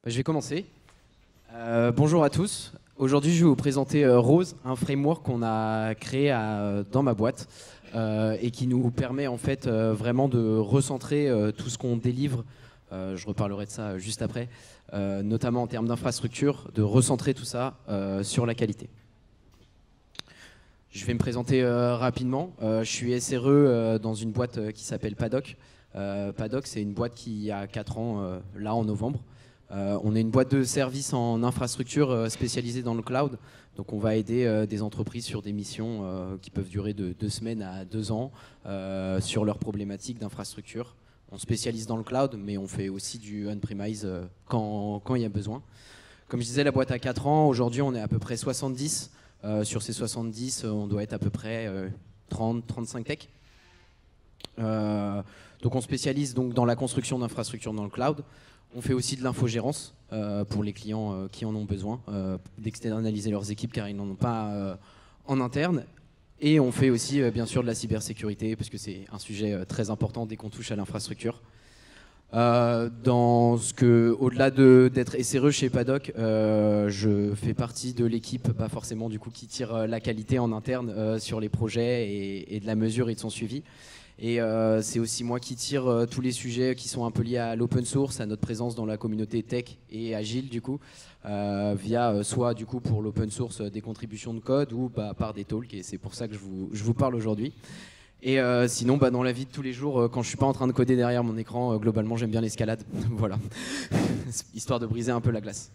Je vais commencer. Bonjour à tous. Aujourd'hui, je vais vous présenter Rose, un framework qu'on a créé dans ma boîte et qui nous permet en fait vraiment de recentrer tout ce qu'on délivre. Je reparlerai de ça juste après, notamment en termes d'infrastructure, de recentrer tout ça sur la qualité. Je vais me présenter rapidement. Je suis SRE dans une boîte qui s'appelle Paddock. Paddock, c'est une boîte qui a 4 ans, là en novembre. On est une boîte de services en infrastructure spécialisée dans le cloud. Donc on va aider des entreprises sur des missions qui peuvent durer de 2 semaines à 2 ans sur leurs problématiques d'infrastructure. On spécialise dans le cloud, mais on fait aussi du on-premise quand il y a besoin. Comme je disais, la boîte a 4 ans. Aujourd'hui, on est à peu près 70. Sur ces 70, on doit être à peu près 30-35 tech. Donc on spécialise donc dans la construction d'infrastructures dans le cloud. On fait aussi de l'infogérance pour les clients qui en ont besoin, d'externaliser leurs équipes car ils n'en ont pas en interne. Et on fait aussi bien sûr de la cybersécurité parce que c'est un sujet très important dès qu'on touche à l'infrastructure. Au-delà d'être SRE chez Paddock, je fais partie de l'équipe, pas forcément du coup, qui tire la qualité en interne sur les projets et de la mesure et de son suivi. Et c'est aussi moi qui tire tous les sujets qui sont un peu liés à l'open source, à notre présence dans la communauté tech et agile du coup, via soit du coup pour l'open source des contributions de code ou par des talks, et c'est pour ça que je vous parle aujourd'hui. Et sinon, dans la vie de tous les jours, quand je suis pas en train de coder derrière mon écran, globalement j'aime bien l'escalade, voilà, histoire de briser un peu la glace.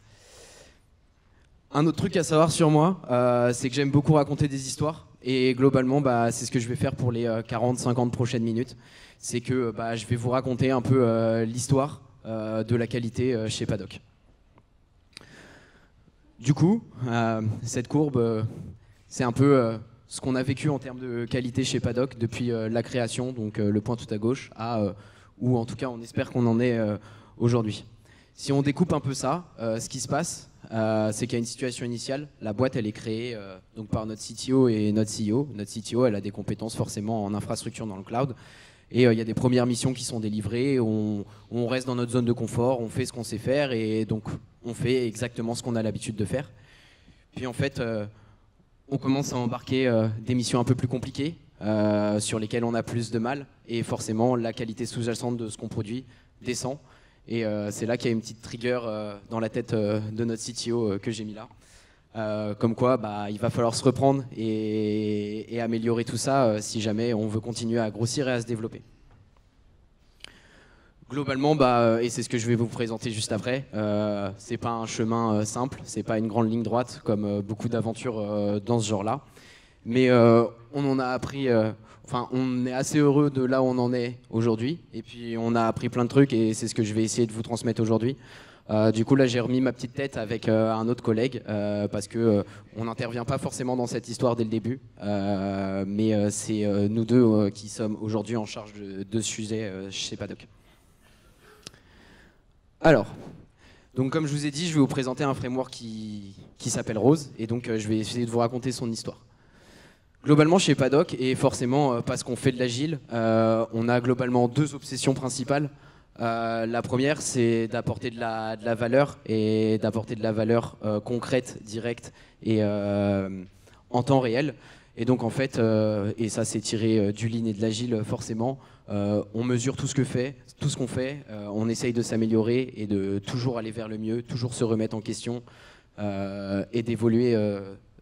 Un autre truc à savoir sur moi, c'est que j'aime beaucoup raconter des histoires. Et globalement, c'est ce que je vais faire pour les 40-50 prochaines minutes. C'est que je vais vous raconter un peu l'histoire de la qualité chez Paddock. Du coup, cette courbe, c'est un peu ce qu'on a vécu en termes de qualité chez Paddock depuis la création, donc le point tout à gauche, où en tout cas on espère qu'on en est aujourd'hui. Si on découpe un peu ça, ce qui se passe, c'est qu'il y a une situation initiale. La boîte, elle est créée donc par notre CTO et notre CEO. Notre CTO, elle a des compétences forcément en infrastructure dans le cloud. Et il y a des premières missions qui sont délivrées. On reste dans notre zone de confort, on fait ce qu'on sait faire et donc on fait exactement ce qu'on a l'habitude de faire. Puis en fait, on commence à embarquer des missions un peu plus compliquées sur lesquelles on a plus de mal. Et forcément, la qualité sous-jacente de ce qu'on produit descend. Et c'est là qu'il y a une petite trigger dans la tête de notre CTO que j'ai mis là. Comme quoi, il va falloir se reprendre et améliorer tout ça si jamais on veut continuer à grossir et à se développer. Globalement, et c'est ce que je vais vous présenter juste après, c'est pas un chemin simple, c'est pas une grande ligne droite comme beaucoup d'aventures dans ce genre-là. Mais on en a appris... on est assez heureux de là où on en est aujourd'hui. Et puis, on a appris plein de trucs et c'est ce que je vais essayer de vous transmettre aujourd'hui. Du coup, là, j'ai remis ma petite tête avec un autre collègue parce que on n'intervient pas forcément dans cette histoire dès le début. Mais c'est nous deux qui sommes aujourd'hui en charge de ce sujet chez Paddock. Alors, donc comme je vous ai dit, je vais vous présenter un framework qui s'appelle Rose. Et donc, je vais essayer de vous raconter son histoire. Globalement, chez Paddock, et forcément parce qu'on fait de l'agile, on a globalement 2 obsessions principales. La première, c'est d'apporter de la valeur, et d'apporter de la valeur concrète, directe et en temps réel. Et donc en fait, et ça c'est tiré du lean et de l'agile forcément, on mesure tout ce qu'on fait, on essaye de s'améliorer et de toujours aller vers le mieux, toujours se remettre en question et d'évoluer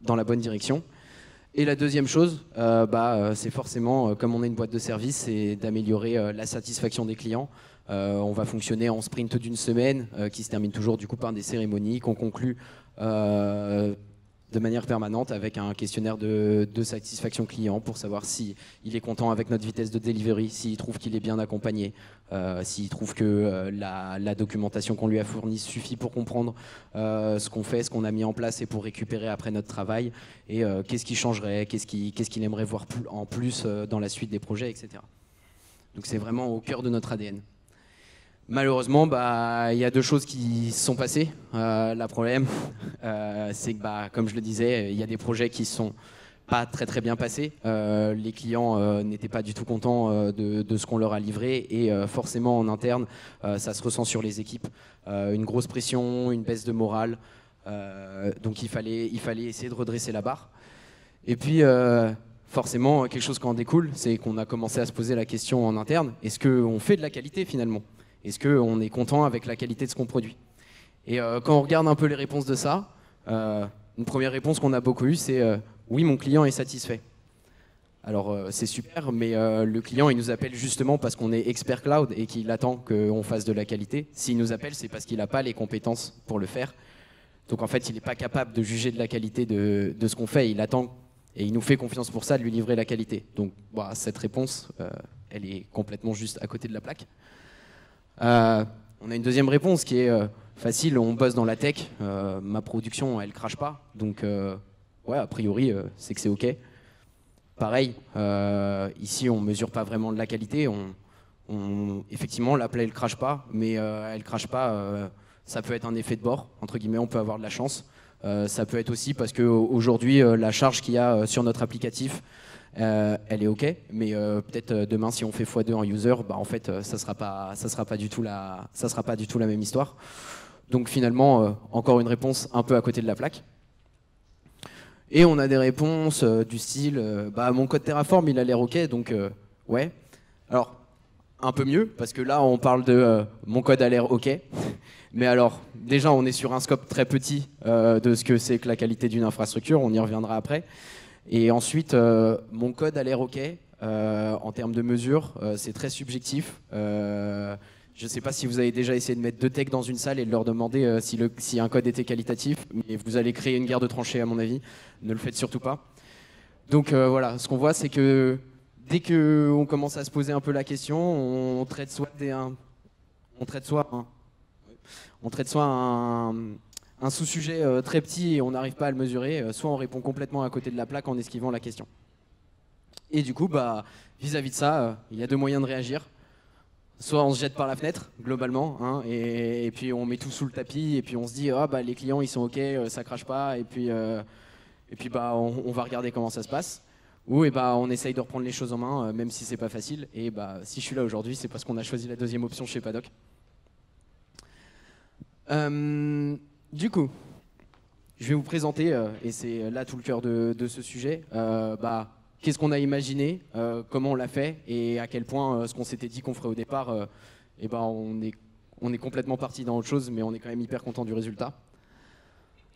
dans la bonne direction. Et la deuxième chose, c'est forcément, comme on est une boîte de service, c'est d'améliorer la satisfaction des clients. On va fonctionner en sprint d'une semaine, qui se termine toujours du coup par des cérémonies qu'on conclut de manière permanente avec un questionnaire de satisfaction client pour savoir s'il est content avec notre vitesse de delivery, s'il trouve qu'il est bien accompagné, s'il trouve que la documentation qu'on lui a fournie suffit pour comprendre ce qu'on fait, ce qu'on a mis en place et pour récupérer après notre travail et qu'est-ce qui changerait, qu'est-ce qu'il aimerait voir en plus dans la suite des projets, etc. Donc c'est vraiment au cœur de notre ADN. Malheureusement, il y a 2 choses qui se sont passées. Le problème, c'est que, comme je le disais, il y a des projets qui sont pas très bien passé. Les clients n'étaient pas du tout contents de ce qu'on leur a livré et forcément en interne, ça se ressent sur les équipes. Une grosse pression, une baisse de morale. Donc il fallait essayer de redresser la barre. Et puis forcément, quelque chose qui en découle, c'est qu'on a commencé à se poser la question en interne, est-ce qu'on fait de la qualité finalement? Est-ce qu'on est content avec la qualité de ce qu'on produit? Et quand on regarde un peu les réponses de ça, une première réponse qu'on a beaucoup eue, c'est oui, mon client est satisfait. Alors c'est super, mais le client il nous appelle justement parce qu'on est expert cloud et qu'il attend qu'on fasse de la qualité. S'il nous appelle, c'est parce qu'il n'a pas les compétences pour le faire. Donc en fait, il n'est pas capable de juger de la qualité de ce qu'on fait. Il attend et il nous fait confiance pour ça de lui livrer la qualité. Donc bah, cette réponse, elle est complètement juste à côté de la plaque. On a une deuxième réponse qui est facile, on bosse dans la tech, ma production elle crache pas, donc ouais, a priori c'est que c'est ok. Pareil, ici on mesure pas vraiment de la qualité, effectivement l'appel elle crache pas, mais elle crache pas, ça peut être un effet de bord, entre guillemets, on peut avoir de la chance. Ça peut être aussi parce qu'aujourd'hui la charge qu'il y a sur notre applicatif, elle est ok, mais peut-être demain si on fait x2 en user, bah en fait ça sera pas du tout la même histoire. Donc finalement encore une réponse un peu à côté de la plaque. Et on a des réponses du style bah mon code Terraform il a l'air ok, donc ouais. Alors un peu mieux parce que là on parle de mon code a l'air ok. Mais alors déjà on est sur un scope très petit de ce que c'est que la qualité d'une infrastructure, on y reviendra après. Et ensuite, mon code a l'air OK. En termes de mesure, c'est très subjectif. Je ne sais pas si vous avez déjà essayé de mettre deux techs dans une salle et de leur demander si un code était qualitatif, mais vous allez créer une guerre de tranchées à mon avis. Ne le faites surtout pas. Donc voilà, ce qu'on voit, c'est que dès qu'on commence à se poser un peu la question, on traite soit un sous-sujet très petit et on n'arrive pas à le mesurer, soit on répond complètement à côté de la plaque en esquivant la question. Et du coup, bah, vis-à-vis de ça, il y a deux moyens de réagir. Soit on se jette par la fenêtre, globalement, hein, et puis on met tout sous le tapis, et puis on se dit ah, bah, les clients ils sont ok, ça crache pas, et puis bah, on va regarder comment ça se passe. Ou et bah, on essaye de reprendre les choses en main, même si c'est pas facile. Et bah, si je suis là aujourd'hui, c'est parce qu'on a choisi la deuxième option chez Paddock. Du coup, je vais vous présenter, et c'est là tout le cœur de ce sujet, bah, qu'est-ce qu'on a imaginé, comment on l'a fait, et à quel point ce qu'on s'était dit qu'on ferait au départ, et bah, on est complètement parti dans autre chose, mais on est quand même hyper content du résultat.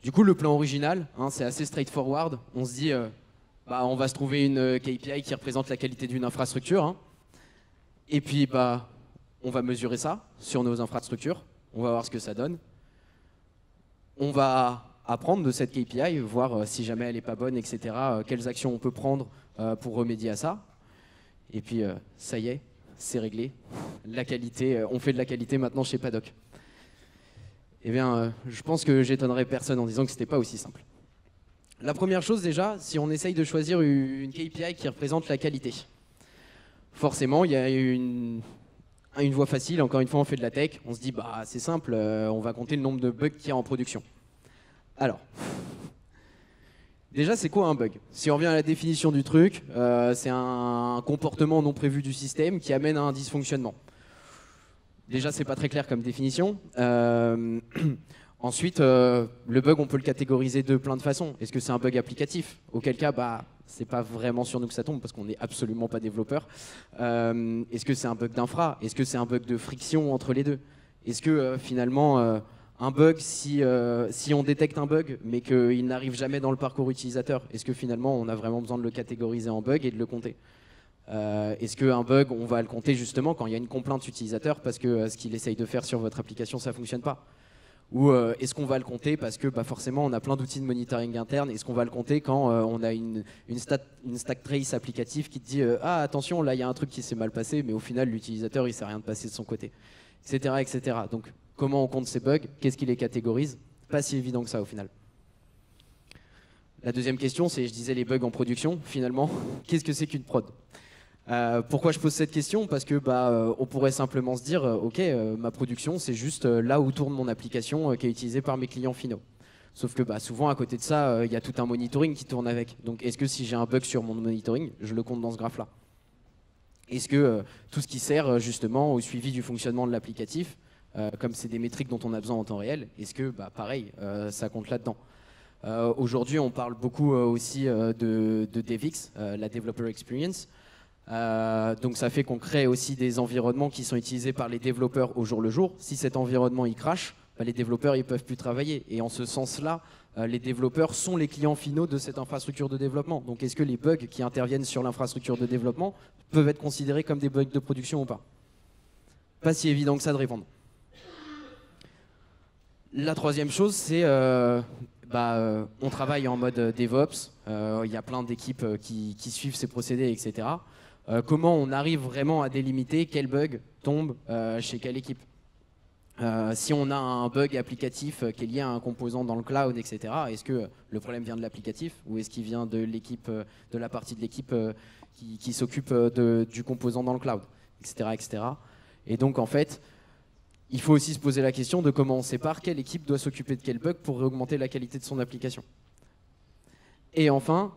Du coup, le plan original, hein, c'est assez straightforward. On se dit, bah, on va se trouver une KPI qui représente la qualité d'une infrastructure, hein, et puis bah, on va mesurer ça sur nos infrastructures. On va voir ce que ça donne. On va apprendre de cette KPI, voir si jamais elle n'est pas bonne, etc. Quelles actions on peut prendre pour remédier à ça. Et puis, ça y est, c'est réglé. La qualité, on fait de la qualité maintenant chez Paddock. Eh bien, je pense que j'étonnerai personne en disant que ce n'était pas aussi simple. La première chose déjà, si on essaye de choisir une KPI qui représente la qualité, forcément, il y a une voie facile, encore une fois on fait de la tech, on se dit bah c'est simple, on va compter le nombre de bugs qu'il y a en production. Alors, déjà c'est quoi un bug? Si on revient à la définition du truc, c'est un comportement non prévu du système qui amène à un dysfonctionnement. Déjà c'est pas très clair comme définition. Ensuite, le bug on peut le catégoriser de plein de façons. Est-ce que c'est un bug applicatif? Auquel cas, bah c'est pas vraiment sur nous que ça tombe parce qu'on n'est absolument pas développeur. Est-ce que c'est un bug d'infra? Est-ce que c'est un bug de friction entre les deux? Est-ce que finalement un bug, si on détecte un bug mais qu'il n'arrive jamais dans le parcours utilisateur, est-ce que finalement on a vraiment besoin de le catégoriser en bug et de le compter? Est-ce qu'un bug on va le compter justement quand il y a une complainte utilisateur parce que ce qu'il essaye de faire sur votre application ça fonctionne pas? Ou est-ce qu'on va le compter parce que bah, forcément on a plein d'outils de monitoring interne? Est-ce qu'on va le compter quand on a une stack trace applicative qui te dit ah attention là il y a un truc qui s'est mal passé mais au final l'utilisateur il sait rien de passer de son côté, etc., etc. Donc comment on compte ces bugs? Qu'est-ce qui les catégorise? Pas si évident que ça au final. La deuxième question c'est, je disais les bugs en production, finalement qu'est-ce que c'est qu'une prod? Pourquoi je pose cette question? Parce que bah, on pourrait simplement se dire ok, ma production c'est juste là où tourne mon application qui est utilisée par mes clients finaux. Sauf que souvent, à côté de ça, il y a tout un monitoring qui tourne avec. Donc, est-ce que si j'ai un bug sur mon monitoring, je le compte dans ce graphe-là? Est-ce que tout ce qui sert justement au suivi du fonctionnement de l'applicatif, comme c'est des métriques dont on a besoin en temps réel, est-ce que, pareil, ça compte là-dedans? Aujourd'hui, on parle beaucoup aussi de DevX, la Developer Experience. Donc ça fait qu'on crée aussi des environnements qui sont utilisés par les développeurs au jour le jour. Si cet environnement il crache, les développeurs ils peuvent plus travailler. Et en ce sens-là, les développeurs sont les clients finaux de cette infrastructure de développement. Donc est-ce que les bugs qui interviennent sur l'infrastructure de développement peuvent être considérés comme des bugs de production ou pas? Pas si évident que ça de répondre. La troisième chose, c'est on travaille en mode DevOps. Il y a plein d'équipes qui suivent ces procédés, etc. Comment on arrive vraiment à délimiter quel bug tombe chez quelle équipe? Si on a un bug applicatif qui est lié à un composant dans le cloud, etc., est-ce que le problème vient de l'applicatif ou est-ce qu'il vient de l'équipe, de la partie de l'équipe qui s'occupe du composant dans le cloud, etc., etc. Et donc, en fait, il faut aussi se poser la question de comment on sépare quelle équipe doit s'occuper de quel bug pour augmenter la qualité de son application. Et enfin,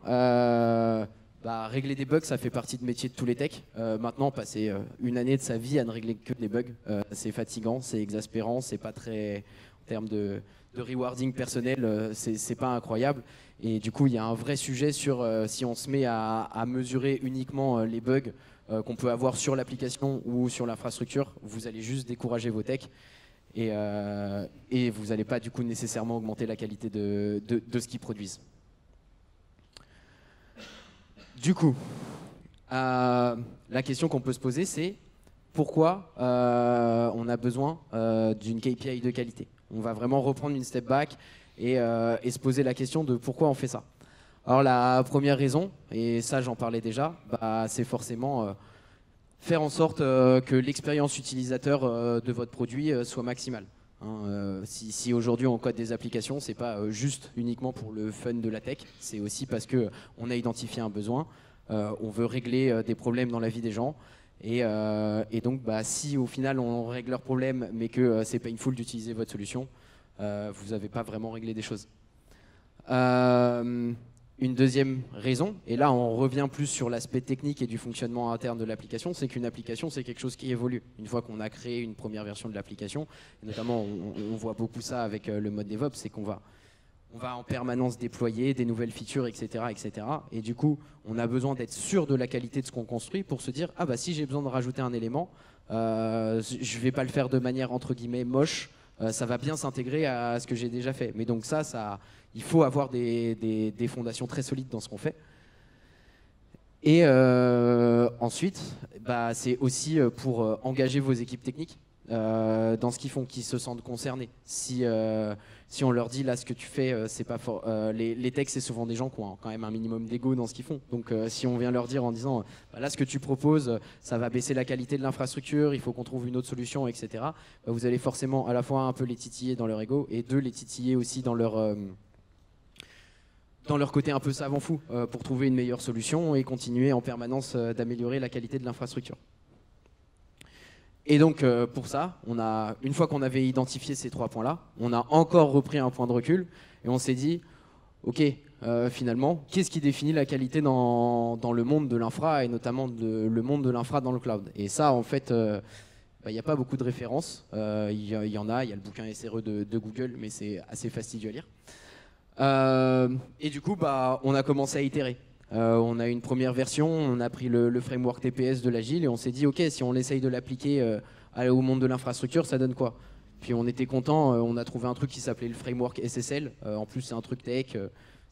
régler des bugs, ça fait partie de métier de tous les techs. Maintenant, passer une année de sa vie à ne régler que des bugs, c'est fatigant, c'est exaspérant, c'est pas très, en termes de rewarding personnel, c'est pas incroyable. Et du coup, il y a un vrai sujet sur si on se met à mesurer uniquement les bugs qu'on peut avoir sur l'application ou sur l'infrastructure, vous allez juste décourager vos techs et vous n'allez pas du coup nécessairement augmenter la qualité de ce qu'ils produisent. Du coup, la question qu'on peut se poser, c'est pourquoi on a besoin d'une KPI de qualité? On va vraiment reprendre une step back et se poser la question de pourquoi on fait ça. Alors la première raison, et ça j'en parlais déjà, c'est forcément faire en sorte que l'expérience utilisateur de votre produit soit maximale. Si aujourd'hui on code des applications, c'est pas juste uniquement pour le fun de la tech, c'est aussi parce que on a identifié un besoin, on veut régler des problèmes dans la vie des gens, et donc si au final on règle leurs problèmes, mais que c'est painful d'utiliser votre solution, vous n'avez pas vraiment réglé des choses. Une deuxième raison, et là on revient plus sur l'aspect technique et du fonctionnement interne de l'application, c'est qu'une application c'est quelque chose qui évolue. Une fois qu'on a créé une première version de l'application, notamment on voit beaucoup ça avec le mode DevOps, c'est qu'on va en permanence déployer des nouvelles features, etc., etc. Et du coup, on a besoin d'être sûr de la qualité de ce qu'on construit pour se dire si j'ai besoin de rajouter un élément, je vais pas le faire de manière entre guillemets moche. Ça va bien s'intégrer à ce que j'ai déjà fait. Mais donc il faut avoir des fondations très solides dans ce qu'on fait. Et ensuite, c'est aussi pour engager vos équipes techniques dans ce qu'ils font, qu'ils se sentent concernés. Si on leur dit là ce que tu fais, c'est pas fort. Les techs, c'est souvent des gens qui ont quand même un minimum d'ego dans ce qu'ils font. Donc si on vient leur dire en disant là ce que tu proposes, ça va baisser la qualité de l'infrastructure, il faut qu'on trouve une autre solution, etc. Vous allez forcément à la fois un peu les titiller dans leur ego et les titiller aussi dans leur côté un peu savant fou pour trouver une meilleure solution et continuer en permanence d'améliorer la qualité de l'infrastructure. Et donc pour ça, une fois qu'on avait identifié ces 3 points-là, on a encore repris un point de recul et on s'est dit, ok, finalement, qu'est-ce qui définit la qualité dans le monde de l'infra et notamment le monde de l'infra dans le cloud? Et ça, en fait, il n'y a pas beaucoup de références. Il y en a, il y a le bouquin SRE de Google, mais c'est assez fastidieux à lire. Et du coup, on a commencé à itérer. On a une première version, on a pris le framework TPS de l'Agile et on s'est dit ok, si on essaye de l'appliquer au monde de l'infrastructure, ça donne quoi? Puis on était content, on a trouvé un truc qui s'appelait le framework SSL, en plus c'est un truc tech,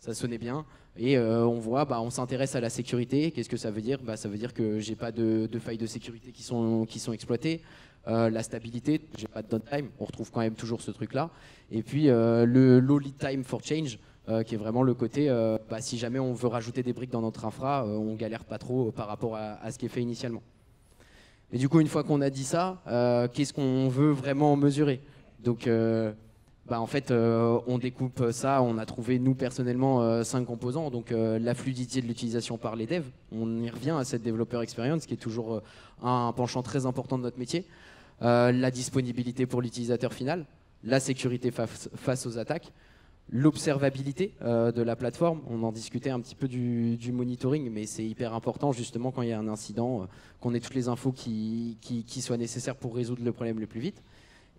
ça sonnait bien, et on voit, on s'intéresse à la sécurité. Qu'est-ce que ça veut dire? Ça veut dire que j'ai pas de failles de sécurité qui sont exploitées. La stabilité, j'ai pas de downtime, on retrouve quand même toujours ce truc là, et puis le low lead time for change, qui est vraiment le côté si jamais on veut rajouter des briques dans notre infra, on galère pas trop par rapport à ce qui est fait initialement. Et du coup, une fois qu'on a dit ça, qu'est-ce qu'on veut vraiment mesurer? Donc en fait on découpe ça, on a trouvé nous personnellement 5 composants, donc la fluidité de l'utilisation par les devs, on y revient à cette développeur experience qui est toujours un penchant très important de notre métier, la disponibilité pour l'utilisateur final, la sécurité face aux attaques, l'observabilité de la plateforme. On en discutait un petit peu du monitoring, mais c'est hyper important justement quand il y a un incident, qu'on ait toutes les infos qui soient nécessaires pour résoudre le problème le plus vite.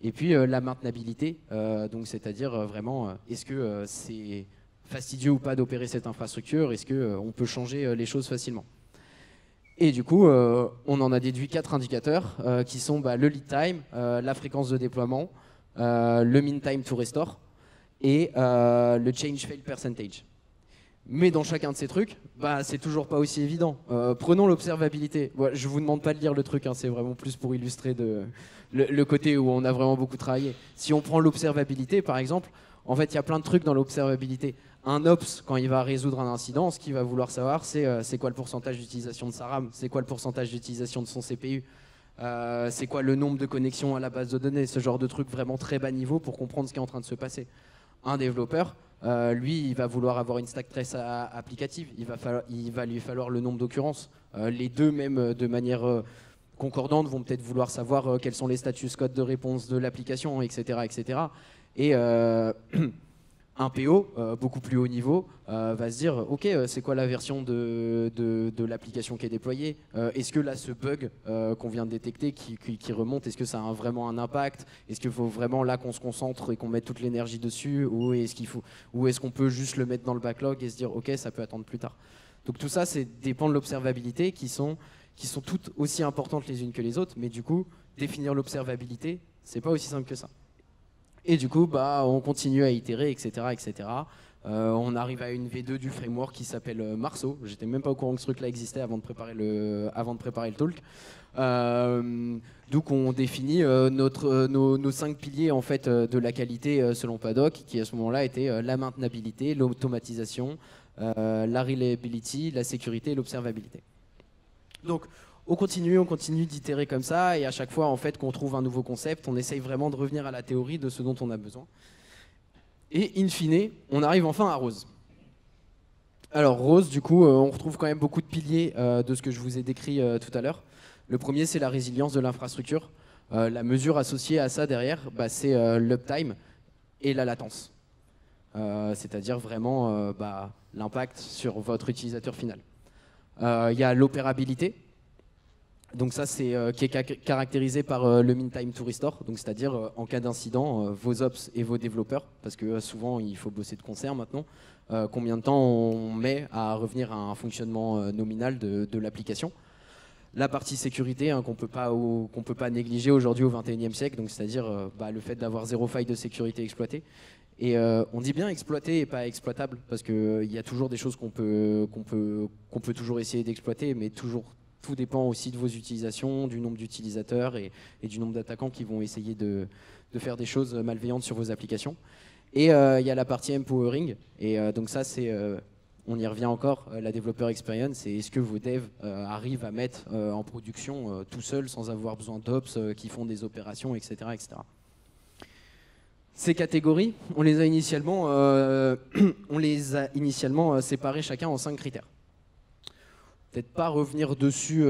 Et puis la maintenabilité, donc c'est-à-dire vraiment, est-ce que c'est fastidieux ou pas d'opérer cette infrastructure? Est-ce qu'on peut changer les choses facilement? Et du coup, on en a déduit 4 indicateurs qui sont le lead time, la fréquence de déploiement, le mean time to restore et le change fail percentage. Mais dans chacun de ces trucs, c'est toujours pas aussi évident. Prenons l'observabilité. Ouais, je vous demande pas de lire le truc, hein, c'est vraiment plus pour illustrer le côté où on a vraiment beaucoup travaillé. Si on prend l'observabilité, par exemple, en fait, il y a plein de trucs dans l'observabilité. Un Ops, quand il va résoudre un incident, ce qu'il va vouloir savoir, c'est quoi le pourcentage d'utilisation de sa RAM, c'est quoi le pourcentage d'utilisation de son CPU, c'est quoi le nombre de connexions à la base de données, ce genre de trucs vraiment très bas niveau pour comprendre ce qui est en train de se passer. Un développeur, lui, il va vouloir avoir une stack trace applicative, il va lui falloir le nombre d'occurrences. Les deux, même de manière concordante, vont peut-être vouloir savoir quels sont les status codes de réponse de l'application, etc., etc. Et un PO, beaucoup plus haut niveau, va se dire ok, c'est quoi la version de l'application qui est déployée, est-ce que là ce bug qu'on vient de détecter qui remonte, est-ce que ça a vraiment un impact, est-ce qu'il faut vraiment là qu'on se concentre et qu'on mette toute l'énergie dessus, ou est-ce qu'on peut juste le mettre dans le backlog et se dire ok, ça peut attendre plus tard. Donc tout ça, c'est dépend de l'observabilité qui sont toutes aussi importantes les unes que les autres, mais du coup définir l'observabilité, c'est pas aussi simple que ça. Et du coup, on continue à itérer, etc. etc. On arrive à une V2 du framework qui s'appelle Marceau. J'étais même pas au courant que ce truc-là existait avant de préparer le talk. Donc on définit nos 5 piliers en fait, de la qualité selon PADOC, qui à ce moment-là étaient la maintenabilité, l'automatisation, la reliability, la sécurité et l'observabilité. Donc on continue d'itérer comme ça, et à chaque fois en fait qu'on trouve un nouveau concept, on essaye vraiment de revenir à la théorie de ce dont on a besoin. Et in fine, on arrive enfin à Rose. Alors Rose, du coup, on retrouve quand même beaucoup de piliers de ce que je vous ai décrit tout à l'heure. Le premier, c'est la résilience de l'infrastructure. La mesure associée à ça derrière, c'est l'uptime et la latence. C'est-à-dire vraiment l'impact sur votre utilisateur final. Il y a l'opérabilité. Donc ça, c'est qui est caractérisé par le mean time to restore, donc c'est-à-dire en cas d'incident, vos ops et vos développeurs, parce que souvent il faut bosser de concert maintenant, combien de temps on met à revenir à un fonctionnement nominal de l'application. La partie sécurité qu'on peut pas négliger aujourd'hui au XXIe siècle, donc c'est-à-dire le fait d'avoir 0 faille de sécurité exploitée. Et on dit bien exploité et pas exploitable, parce qu'il y a toujours des choses qu'on peut toujours essayer d'exploiter, mais tout dépend aussi de vos utilisations, du nombre d'utilisateurs et du nombre d'attaquants qui vont essayer de faire des choses malveillantes sur vos applications. Et il y a la partie empowering, et donc ça c'est, on y revient encore, la developer experience, c'est est-ce que vos devs arrivent à mettre en production tout seuls sans avoir besoin d'ops qui font des opérations, etc., etc. Ces catégories, on les a initialement séparées chacun en 5 critères. Peut-être pas revenir dessus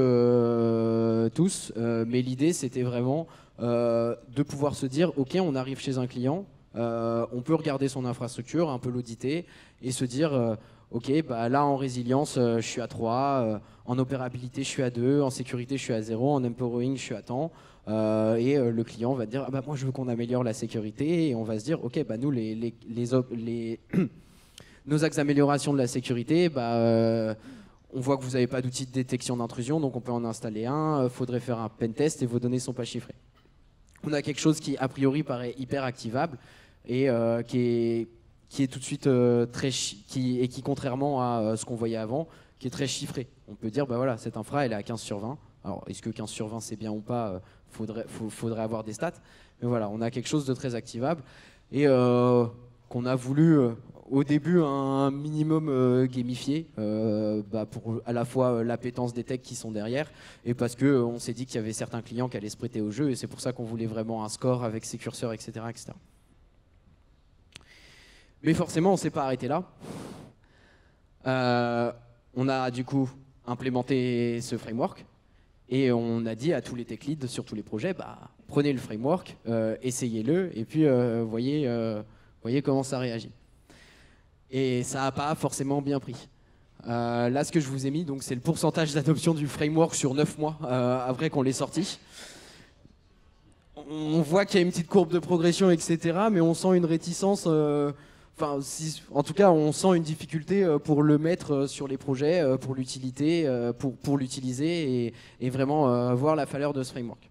tous, mais l'idée c'était vraiment de pouvoir se dire ok, on arrive chez un client, on peut regarder son infrastructure, un peu l'auditer et se dire ok, là en résilience je suis à 3, en opérabilité je suis à 2, en sécurité je suis à 0, en empowering je suis à tant, et le client va dire moi je veux qu'on améliore la sécurité, et on va se dire ok, nous nos axes d'amélioration de la sécurité, on voit que vous n'avez pas d'outil de détection d'intrusion, donc on peut en installer un. Il faudrait faire un pentest et vos données ne sont pas chiffrées. On a quelque chose qui, a priori, paraît hyper activable et qui est tout de suite qui, contrairement à ce qu'on voyait avant, qui est très chiffré. On peut dire, voilà, cette infra, elle est à 15 sur 20. Alors, est-ce que 15 sur 20, c'est bien ou pas? Faudrait avoir des stats. Mais voilà, on a quelque chose de très activable et qu'on a voulu... au début, un minimum gamifié pour à la fois l'appétence des techs qui sont derrière, et parce qu'on s'est dit qu'il y avait certains clients qui allaient se prêter au jeu, et c'est pour ça qu'on voulait vraiment un score avec ses curseurs, etc. etc. Mais forcément, on ne s'est pas arrêté là. On a du coup implémenté ce framework, et on a dit à tous les tech leads sur tous les projets, prenez le framework, essayez-le, et puis voyez comment ça réagit. Et ça n'a pas forcément bien pris. Là, ce que je vous ai mis, c'est le pourcentage d'adoption du framework sur 9 mois après qu'on l'ait sorti. On voit qu'il y a une petite courbe de progression, etc. Mais on sent une réticence. En tout cas, on sent une difficulté pour le mettre sur les projets, pour l'utilité, pour l'utiliser et vraiment voir la valeur de ce framework.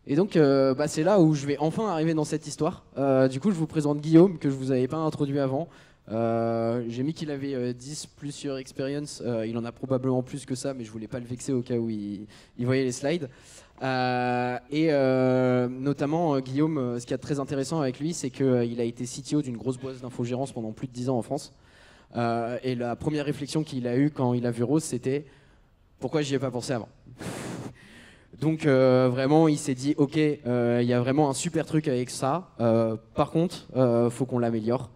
Et donc, c'est là où je vais enfin arriver dans cette histoire. Du coup, je vous présente Guillaume, que je vous avais pas introduit avant. J'ai mis qu'il avait 10 plus your experience. Il en a probablement plus que ça, mais je voulais pas le vexer au cas où il voyait les slides. Notamment, Guillaume, ce qui est très intéressant avec lui, c'est qu'il a été CTO d'une grosse boîte d'infogérance pendant plus de 10 ans en France. Et la première réflexion qu'il a eue quand il a vu Rose, c'était pourquoi j'y ai pas pensé avant. Donc vraiment, il s'est dit, ok, il y a vraiment un super truc avec ça. Par contre, faut qu'on l'améliore.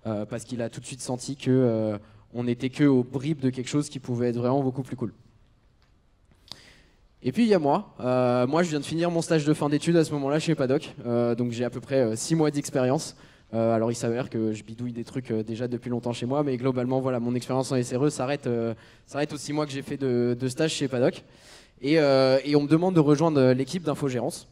Parce qu'il a tout de suite senti qu'on n'était que aux bribes de quelque chose qui pouvait être vraiment beaucoup plus cool. Et puis il y a moi. Moi, je viens de finir mon stage de fin d'études à ce moment-là chez Paddock. Donc j'ai à peu près 6 mois d'expérience. Alors il s'avère que je bidouille des trucs déjà depuis longtemps chez moi, mais globalement, voilà, mon expérience en SRE s'arrête aux 6 mois que j'ai fait de stage chez Paddock. Et on me demande de rejoindre l'équipe d'infogérance.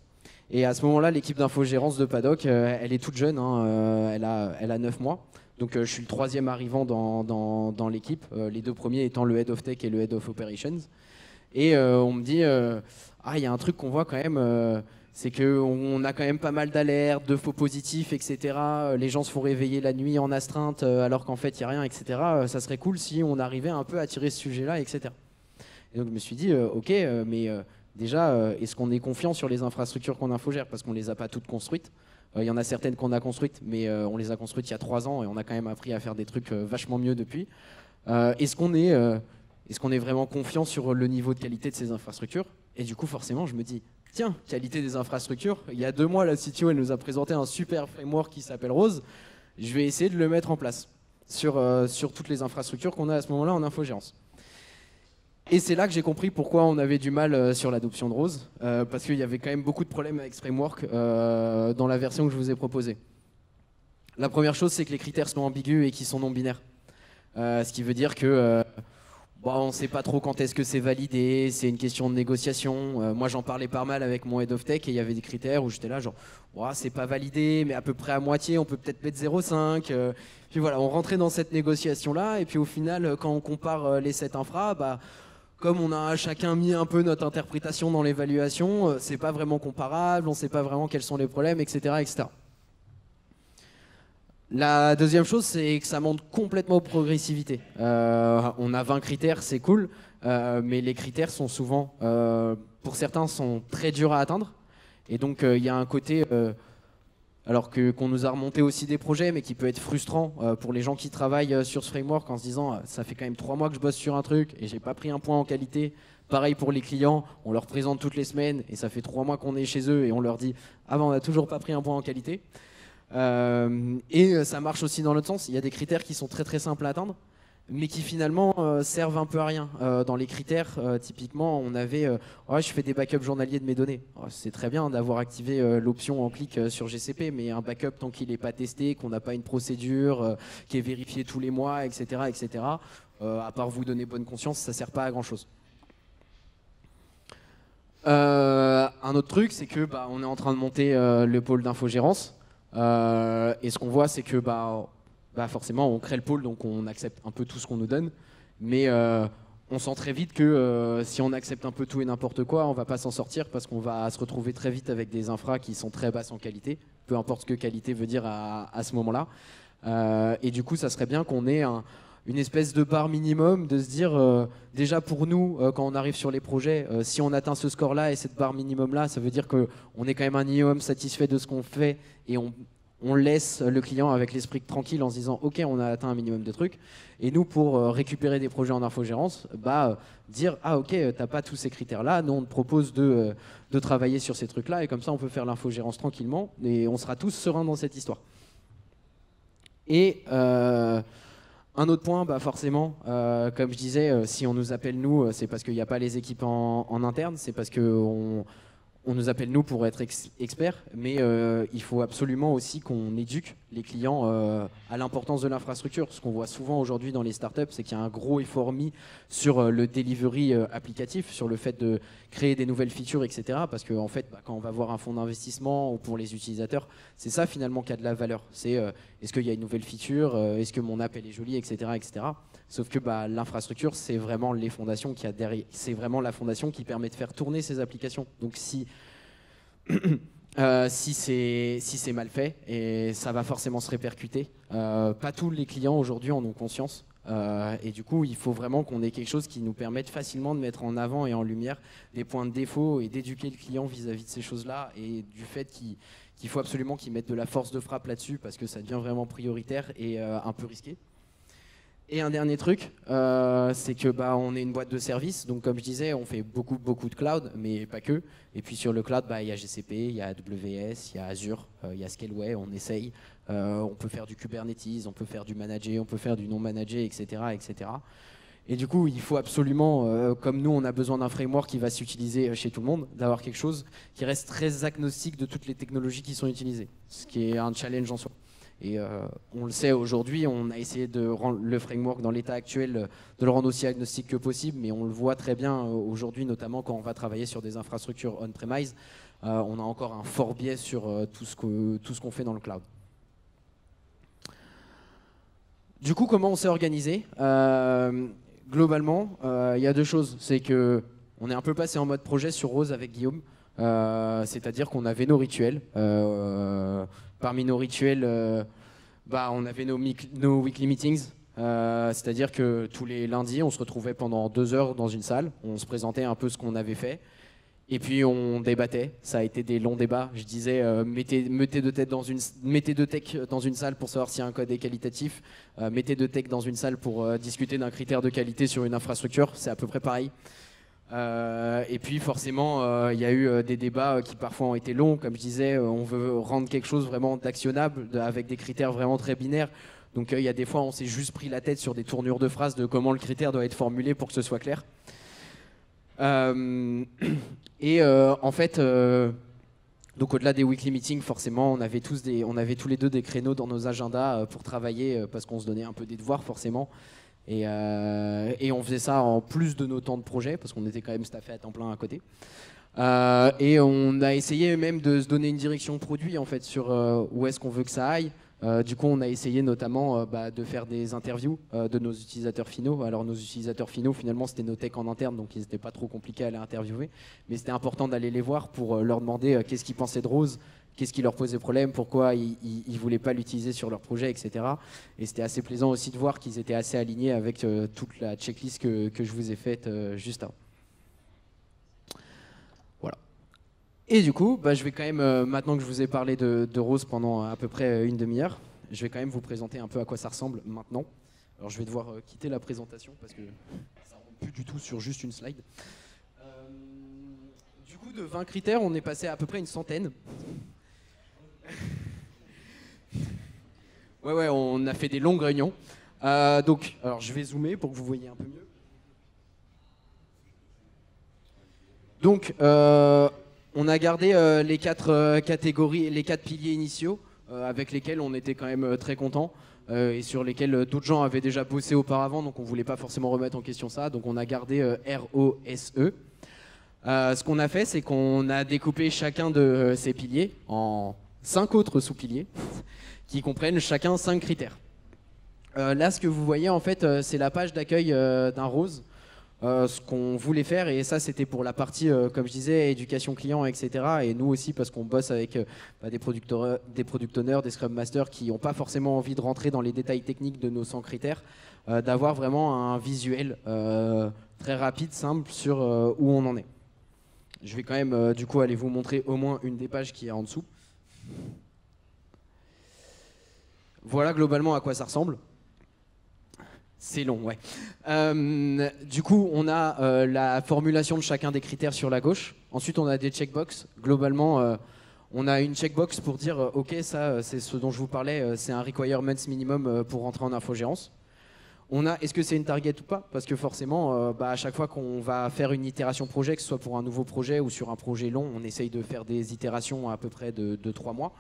Et à ce moment-là, l'équipe d'infogérance de Paddock, elle est toute jeune, hein, elle a 9 mois. Donc je suis le 3e arrivant dans l'équipe, les 2 premiers étant le Head of Tech et le Head of Operations. Et on me dit, il y a un truc qu'on voit quand même, c'est qu'on a quand même pas mal d'alertes, de faux positifs, etc. Les gens se font réveiller la nuit en astreinte alors qu'en fait il n'y a rien, etc. Ça serait cool si on arrivait un peu à tirer ce sujet-là, etc. Et donc je me suis dit, ok, mais déjà, est-ce qu'on est confiant sur les infrastructures qu'on infogère? Parce qu'on ne les a pas toutes construites. Il y en a certaines qu'on a construites, mais on les a construites il y a 3 ans et on a quand même appris à faire des trucs vachement mieux depuis. Est-ce qu'on est vraiment confiant sur le niveau de qualité de ces infrastructures? Et du coup, forcément, je me dis, tiens, qualité des infrastructures. Il y a 2 mois, la CTO, elle nous a présenté un super framework qui s'appelle Rose. Je vais essayer de le mettre en place sur toutes les infrastructures qu'on a à ce moment-là en infogérance. Et c'est là que j'ai compris pourquoi on avait du mal sur l'adoption de Rose, parce qu'il y avait quand même beaucoup de problèmes avec ce framework dans la version que je vous ai proposée. La première chose, c'est que les critères sont ambigus et qu'ils sont non binaires. Ce qui veut dire que on ne sait pas trop quand est-ce que c'est validé, c'est une question de négociation. Moi, j'en parlais pas mal avec mon Head of Tech et il y avait des critères où j'étais là genre, c'est pas validé, mais à peu près à moitié, on peut peut-être mettre 0,5. Puis voilà, on rentrait dans cette négociation-là et puis au final, quand on compare les 7 infras, comme on a chacun mis un peu notre interprétation dans l'évaluation, c'est pas vraiment comparable, on sait pas vraiment quels sont les problèmes, etc., etc. La deuxième chose, c'est que ça monte complètement aux progressivités. On a 20 critères, c'est cool, mais les critères sont souvent, pour certains, sont très durs à atteindre. Et donc, il y a un côté, alors qu'on nous a remonté aussi des projets, mais qui peut être frustrant pour les gens qui travaillent sur ce framework en se disant, ça fait quand même 3 mois que je bosse sur un truc et j'ai pas pris un point en qualité. Pareil pour les clients, on leur présente toutes les semaines et ça fait 3 mois qu'on est chez eux et on leur dit, on n'a toujours pas pris un point en qualité. Et ça marche aussi dans l'autre sens. Il y a des critères qui sont très très simples à atteindre, mais qui finalement servent un peu à rien. Dans les critères, typiquement, on avait je fais des backups journaliers de mes données. C'est très bien d'avoir activé l'option en clic sur GCP, mais un backup tant qu'il n'est pas testé, qu'on n'a pas une procédure qui est vérifiée tous les mois, etc., etc. À part vous donner bonne conscience, ça sert pas à grand chose. Un autre truc, c'est que on est en train de monter le pôle d'infogérance. Et ce qu'on voit, c'est que forcément, on crée le pôle, donc on accepte un peu tout ce qu'on nous donne. Mais on sent très vite que si on accepte un peu tout et n'importe quoi, on va pas s'en sortir parce qu'on va se retrouver très vite avec des infras qui sont très basses en qualité, peu importe ce que qualité veut dire à ce moment-là. Et du coup, ça serait bien qu'on ait une espèce de barre minimum, de se dire déjà pour nous, quand on arrive sur les projets, si on atteint ce score-là et cette barre minimum-là, ça veut dire qu'on est quand même un minimum satisfait de ce qu'on fait et on laisse le client avec l'esprit tranquille en se disant ok, on a atteint un minimum de trucs. Et nous, pour récupérer des projets en infogérance, dire ok, t'as pas tous ces critères-là, nous on te propose de travailler sur ces trucs-là et comme ça on peut faire l'infogérance tranquillement et on sera tous sereins dans cette histoire. Et un autre point, forcément, comme je disais, si on nous appelle nous, c'est parce qu'il n'y a pas les équipes en interne, c'est parce qu'on on nous appelle nous pour être experts, mais il faut absolument aussi qu'on éduque les clients à l'importance de l'infrastructure. Ce qu'on voit souvent aujourd'hui dans les startups, c'est qu'il y a un gros effort mis sur le delivery applicatif, sur le fait de créer des nouvelles features, etc. Parce que en fait, quand on va voir un fonds d'investissement ou pour les utilisateurs, c'est ça finalement qui a de la valeur. C'est est-ce qu'il y a une nouvelle feature, est-ce que mon app elle est jolie, etc., etc. Sauf que l'infrastructure, c'est vraiment les fondations qu'il y a derrière. C'est vraiment la fondation qui permet de faire tourner ces applications. Donc si c'est mal fait, et ça va forcément se répercuter. Pas tous les clients aujourd'hui en ont conscience. Et du coup, il faut vraiment qu'on ait quelque chose qui nous permette facilement de mettre en avant et en lumière des points de défaut et d'éduquer le client vis-à-vis de ces choses-là et du fait qu'il faut absolument qu'ils mettent de la force de frappe là-dessus parce que ça devient vraiment prioritaire et un peu risqué. Et un dernier truc, c'est que on est une boîte de services, donc comme je disais, on fait beaucoup de cloud, mais pas que. Et puis sur le cloud, il y a GCP, il y a AWS, il y a Azure, il y a Scaleway, on essaye. On peut faire du Kubernetes, on peut faire du managé, on peut faire du non managé, etc., etc. Et du coup, il faut absolument, comme nous, on a besoin d'un framework qui va s'utiliser chez tout le monde, d'avoir quelque chose qui reste très agnostique de toutes les technologies qui sont utilisées, ce qui est un challenge en soi. Et on le sait aujourd'hui, on a essayé de rendre le framework dans l'état actuel, de le rendre aussi agnostique que possible, mais on le voit très bien aujourd'hui, notamment quand on va travailler sur des infrastructures on-premise, on a encore un fort biais sur tout ce qu'on fait dans le cloud. Du coup, comment on s'est organisé? Globalement, il y a deux choses. C'est qu'on est un peu passé en mode projet sur Rose avec Guillaume, c'est-à-dire qu'on avait nos rituels. Parmi nos rituels, on avait nos weekly meetings, c'est-à-dire que tous les lundis, on se retrouvait pendant 2 heures dans une salle, on se présentait un peu ce qu'on avait fait, et puis on débattait. Ça a été des longs débats. Je disais, mettez deux techs dans une salle pour savoir si un code est qualitatif, mettez deux techs dans une salle pour discuter d'un critère de qualité sur une infrastructure, c'est à peu près pareil. Et puis forcément, il y a eu des débats qui parfois ont été longs. Comme je disais, on veut rendre quelque chose vraiment d'actionnable, avec des critères vraiment très binaires. Donc il y a des fois, on s'est juste pris la tête sur des tournures de phrases de comment le critère doit être formulé pour que ce soit clair. En fait, donc au-delà des weekly meetings, forcément, on avait tous les deux des créneaux dans nos agendas pour travailler, parce qu'on se donnait un peu des devoirs forcément. Et on faisait ça en plus de nos temps de projet, parce qu'on était quand même staffé à temps plein à côté. Et on a essayé même de se donner une direction produit en fait sur où est-ce qu'on veut que ça aille. Du coup, on a essayé notamment de faire des interviews de nos utilisateurs finaux. Alors nos utilisateurs finaux, finalement, c'était nos techs en interne, donc ils n'étaient pas trop compliqués à les interviewer. Mais c'était important d'aller les voir pour leur demander qu'est-ce qu'ils pensaient de Rose, qu'est-ce qui leur posait problème, pourquoi ils ne voulaient pas l'utiliser sur leur projet, etc. Et c'était assez plaisant aussi de voir qu'ils étaient assez alignés avec toute la checklist que je vous ai faite juste avant. Voilà. Et du coup, je vais quand même, maintenant que je vous ai parlé de Rose pendant à peu près une demi-heure, je vais quand même vous présenter un peu à quoi ça ressemble maintenant. Alors je vais devoir quitter la présentation parce que ça ne rentre plus du tout sur juste une slide. Du coup, de 20 critères, on est passé à peu près une centaine. Ouais, on a fait des longues réunions. Alors je vais zoomer pour que vous voyez un peu mieux. Donc, on a gardé les 4 catégories, les 4 piliers initiaux avec lesquels on était quand même très content et sur lesquels d'autres gens avaient déjà bossé auparavant, donc on voulait pas forcément remettre en question ça. Donc on a gardé ROSE. Ce qu'on a fait, c'est qu'on a découpé chacun de ces piliers en 5 autres sous-piliers qui comprennent chacun 5 critères. Là, ce que vous voyez, en fait, c'est la page d'accueil d'un Rose. Ce qu'on voulait faire, et ça c'était pour la partie, comme je disais, éducation client, etc. Et nous aussi, parce qu'on bosse avec des product owners, des scrum masters qui n'ont pas forcément envie de rentrer dans les détails techniques de nos 100 critères, d'avoir vraiment un visuel très rapide, simple sur où on en est. Je vais quand même du coup aller vous montrer au moins une des pages qui est en dessous. Voilà globalement à quoi ça ressemble. C'est long, ouais. Du coup, on a la formulation de chacun des critères sur la gauche. Ensuite, on a des checkbox. Globalement, on a une checkbox pour dire ok, ça, c'est ce dont je vous parlais, c'est un requirements minimum pour rentrer en infogérance. Est-ce que c'est une target ou pas? Parce que forcément, à chaque fois qu'on va faire une itération projet, que ce soit pour un nouveau projet ou sur un projet long, on essaye de faire des itérations à peu près de 3 mois.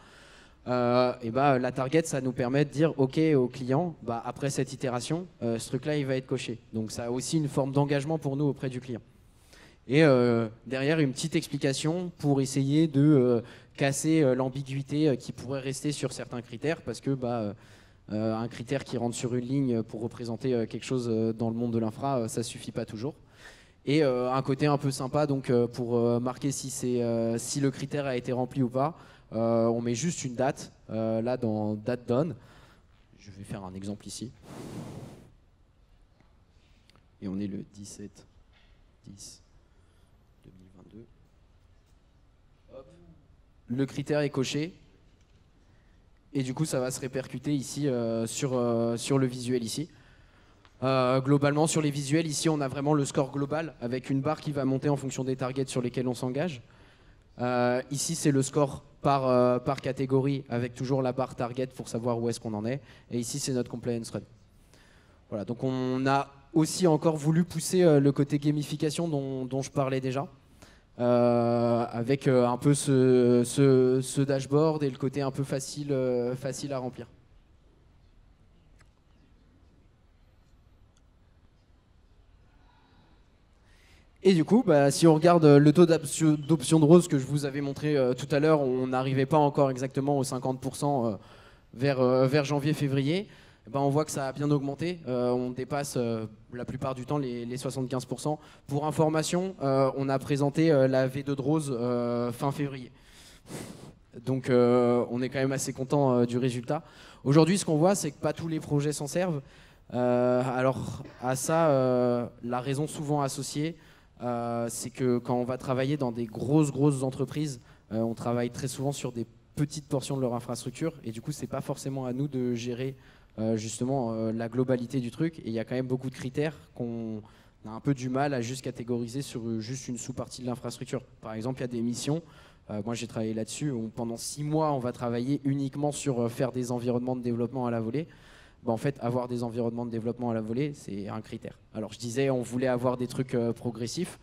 La target, ça nous permet de dire OK au client, après cette itération, ce truc-là, il va être coché. Donc ça a aussi une forme d'engagement pour nous auprès du client. Et derrière, une petite explication pour essayer de casser l'ambiguïté qui pourrait rester sur certains critères, parce que un critère qui rentre sur une ligne pour représenter quelque chose dans le monde de l'infra, ça suffit pas toujours. Et un côté un peu sympa, donc pour marquer si le critère a été rempli ou pas, on met juste une date, là dans date done. Je vais faire un exemple ici. Et on est le 17 10 2022. Hop. Le critère est coché. Et du coup, ça va se répercuter ici sur le visuel ici. Globalement, sur les visuels, ici, on a vraiment le score global avec une barre qui va monter en fonction des targets sur lesquels on s'engage. Ici, c'est le score par catégorie avec toujours la barre target pour savoir où est-ce qu'on en est. Et ici, c'est notre compliance run. Voilà, donc on a aussi encore voulu pousser le côté gamification dont je parlais déjà. Avec un peu ce dashboard et le côté un peu facile à remplir. Et du coup, si on regarde le taux d'option de rose que je vous avais montré tout à l'heure, on n'arrivait pas encore exactement aux 50% vers janvier-février. On voit que ça a bien augmenté. On dépasse la plupart du temps les 75%. Pour information, on a présenté la V2 de Rose fin février. Donc on est quand même assez content du résultat. Aujourd'hui, ce qu'on voit, c'est que pas tous les projets s'en servent. Alors à ça, la raison souvent associée, c'est que quand on va travailler dans des grosses entreprises, on travaille très souvent sur des petites portions de leur infrastructure. Et du coup, c'est pas forcément à nous de gérer justement la globalité du truc, et il y a quand même beaucoup de critères qu'on a un peu du mal à juste catégoriser sur juste une sous-partie de l'infrastructure. Par exemple, il y a des missions, moi j'ai travaillé là-dessus, où pendant 6 mois on va travailler uniquement sur faire des environnements de développement à la volée. En fait, avoir des environnements de développement à la volée, c'est un critère. Alors je disais, on voulait avoir des trucs progressifs.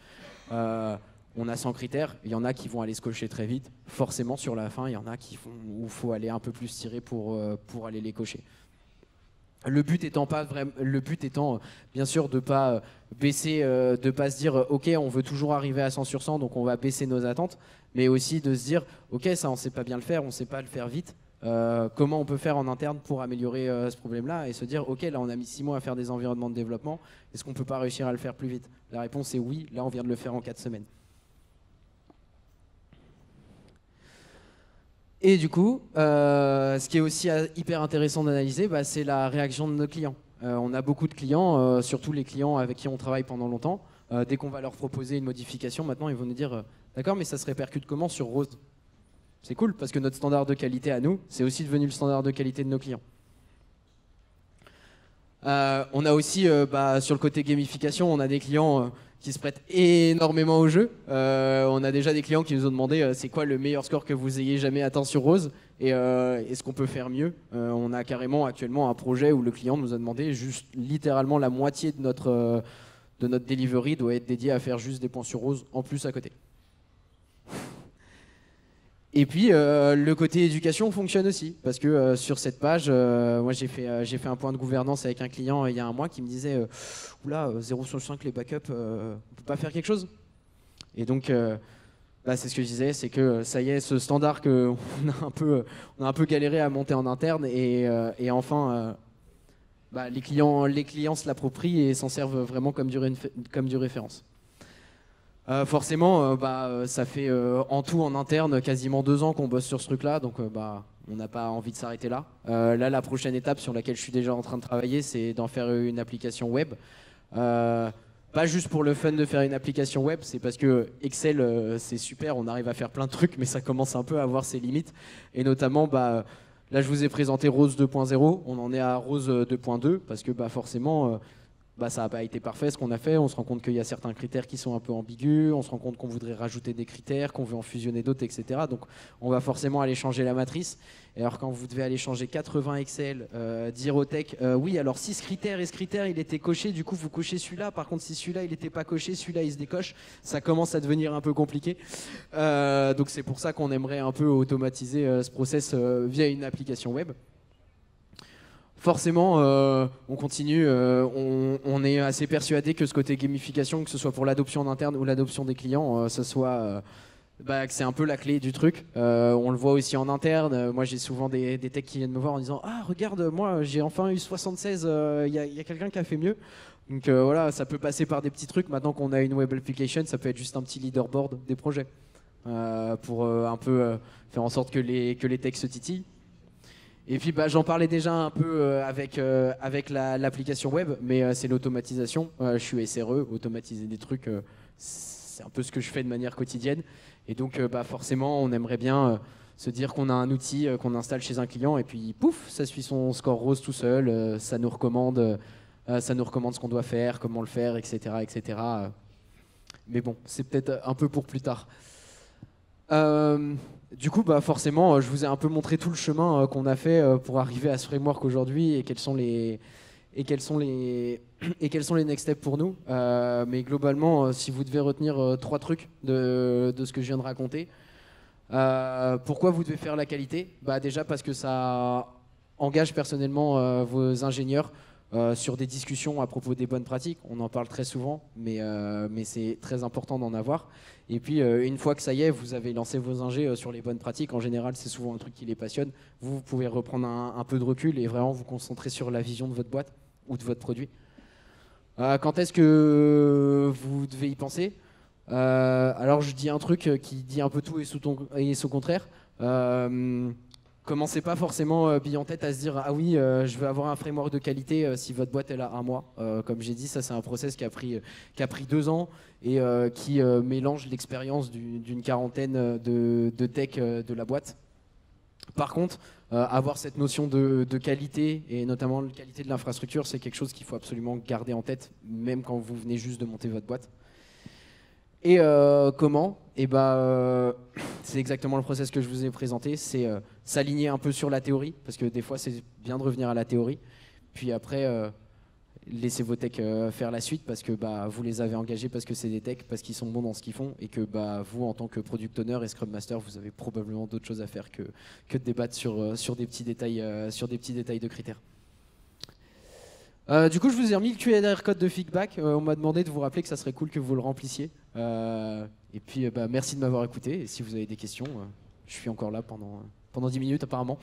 On a 100 critères, il y en a qui vont aller se cocher très vite. Forcément, sur la fin, il y en a où il faut aller un peu plus tirer pour aller les cocher. Le but étant bien sûr de pas baisser, de pas se dire ok, on veut toujours arriver à 100 sur 100, donc on va baisser nos attentes, mais aussi de se dire ok, ça on sait pas bien le faire, on sait pas le faire vite. Comment on peut faire en interne pour améliorer ce problème-là, et se dire ok, là on a mis 6 mois à faire des environnements de développement, est-ce qu'on peut pas réussir à le faire plus vite? La réponse est oui, là on vient de le faire en 4 semaines. Et du coup, ce qui est aussi hyper intéressant d'analyser, c'est la réaction de nos clients. On a beaucoup de clients, surtout les clients avec qui on travaille pendant longtemps. Dès qu'on va leur proposer une modification, maintenant ils vont nous dire d'accord, mais ça se répercute comment sur Rose? C'est cool, parce que notre standard de qualité à nous, c'est aussi devenu le standard de qualité de nos clients. On a aussi, sur le côté gamification, on a des clients qui se prêtent énormément au jeu. On a déjà des clients qui nous ont demandé c'est quoi le meilleur score que vous ayez jamais atteint sur Rose, et est-ce qu'on peut faire mieux. On a carrément actuellement un projet où le client nous a demandé juste littéralement la moitié de notre delivery doit être dédié à faire juste des points sur Rose en plus à côté. Et puis le côté éducation fonctionne aussi, parce que sur cette page, moi j'ai fait un point de gouvernance avec un client il y a un mois qui me disait oula, 0 sur 5 les backups, on peut pas faire quelque chose? Et donc c'est ce que je disais, c'est que ça y est, ce standard qu'on a un peu galéré à monter en interne, et enfin les clients se l'approprient et s'en servent vraiment comme du référence. Forcément, ça fait en tout en interne quasiment 2 ans qu'on bosse sur ce truc-là, donc on n'a pas envie de s'arrêter là. Là, la prochaine étape sur laquelle je suis déjà en train de travailler, c'est d'en faire une application web. Pas juste pour le fun de faire une application web, c'est parce que Excel, c'est super, on arrive à faire plein de trucs, mais ça commence un peu à avoir ses limites. Et notamment, là, je vous ai présenté Rose 2.0, on en est à Rose 2.2, parce que forcément, bah, ça n'a pas été parfait ce qu'on a fait. On se rend compte qu'il y a certains critères qui sont un peu ambigus. On se rend compte qu'on voudrait rajouter des critères, qu'on veut en fusionner d'autres, etc. Donc on va forcément aller changer la matrice. Et alors quand vous devez aller changer 80 Excel, dire au tech, oui alors si ce critère et ce critère il était coché, du coup vous cochez celui-là. Par contre si celui-là il n'était pas coché, celui-là il se décoche. Ça commence à devenir un peu compliqué. Donc c'est pour ça qu'on aimerait un peu automatiser ce process via une application web. Forcément, on continue, on est assez persuadé que ce côté gamification, que ce soit pour l'adoption en interne ou l'adoption des clients, que c'est un peu la clé du truc. On le voit aussi en interne. Moi, j'ai souvent des techs qui viennent me voir en disant « Ah, regarde, moi, j'ai enfin eu 76, il y a quelqu'un qui a fait mieux. » Donc voilà, ça peut passer par des petits trucs. Maintenant qu'on a une web application, ça peut être juste un petit leaderboard des projets pour un peu faire en sorte que les techs se titillent. Et puis j'en parlais déjà un peu avec l'application web, mais c'est l'automatisation. Je suis SRE, automatiser des trucs, c'est un peu ce que je fais de manière quotidienne. Et donc forcément, on aimerait bien se dire qu'on a un outil qu'on installe chez un client et puis pouf, ça suit son score rose tout seul, ça nous recommande ce qu'on doit faire, comment le faire, etc. etc. Mais bon, c'est peut-être un peu pour plus tard. Du coup, forcément, je vous ai un peu montré tout le chemin qu'on a fait pour arriver à ce framework aujourd'hui et quels sont les next steps pour nous. Mais globalement, si vous devez retenir 3 trucs de ce que je viens de raconter, pourquoi vous devez faire la qualité? Déjà parce que ça engage personnellement vos ingénieurs sur des discussions à propos des bonnes pratiques. On en parle très souvent, mais c'est très important d'en avoir. Et puis, une fois que ça y est, vous avez lancé vos ingés sur les bonnes pratiques, en général, c'est souvent un truc qui les passionne. Vous pouvez reprendre un peu de recul et vraiment vous concentrer sur la vision de votre boîte ou de votre produit. Quand est-ce que vous devez y penser? Alors, je dis un truc qui dit un peu tout et son contraire. Commencez pas forcément bille en tête à se dire ah oui je veux avoir un framework de qualité si votre boîte elle a un mois. Comme j'ai dit, ça c'est un process qui a pris 2 ans et qui mélange l'expérience d'une quarantaine de tech de la boîte. Par contre, avoir cette notion de qualité et notamment la qualité de l'infrastructure, c'est quelque chose qu'il faut absolument garder en tête, même quand vous venez juste de monter votre boîte. Et comment? C'est exactement le process que je vous ai présenté, c'est s'aligner un peu sur la théorie, parce que des fois c'est bien de revenir à la théorie, puis après laissez vos techs faire la suite, parce que vous les avez engagés parce que c'est des techs, parce qu'ils sont bons dans ce qu'ils font, et que vous en tant que product owner et scrum master, vous avez probablement d'autres choses à faire que de débattre sur des petits détails de critères. Du coup, je vous ai remis le QR code de feedback. On m'a demandé de vous rappeler que ça serait cool que vous le remplissiez. Et puis, merci de m'avoir écouté. Et si vous avez des questions, je suis encore là pendant 10 minutes apparemment.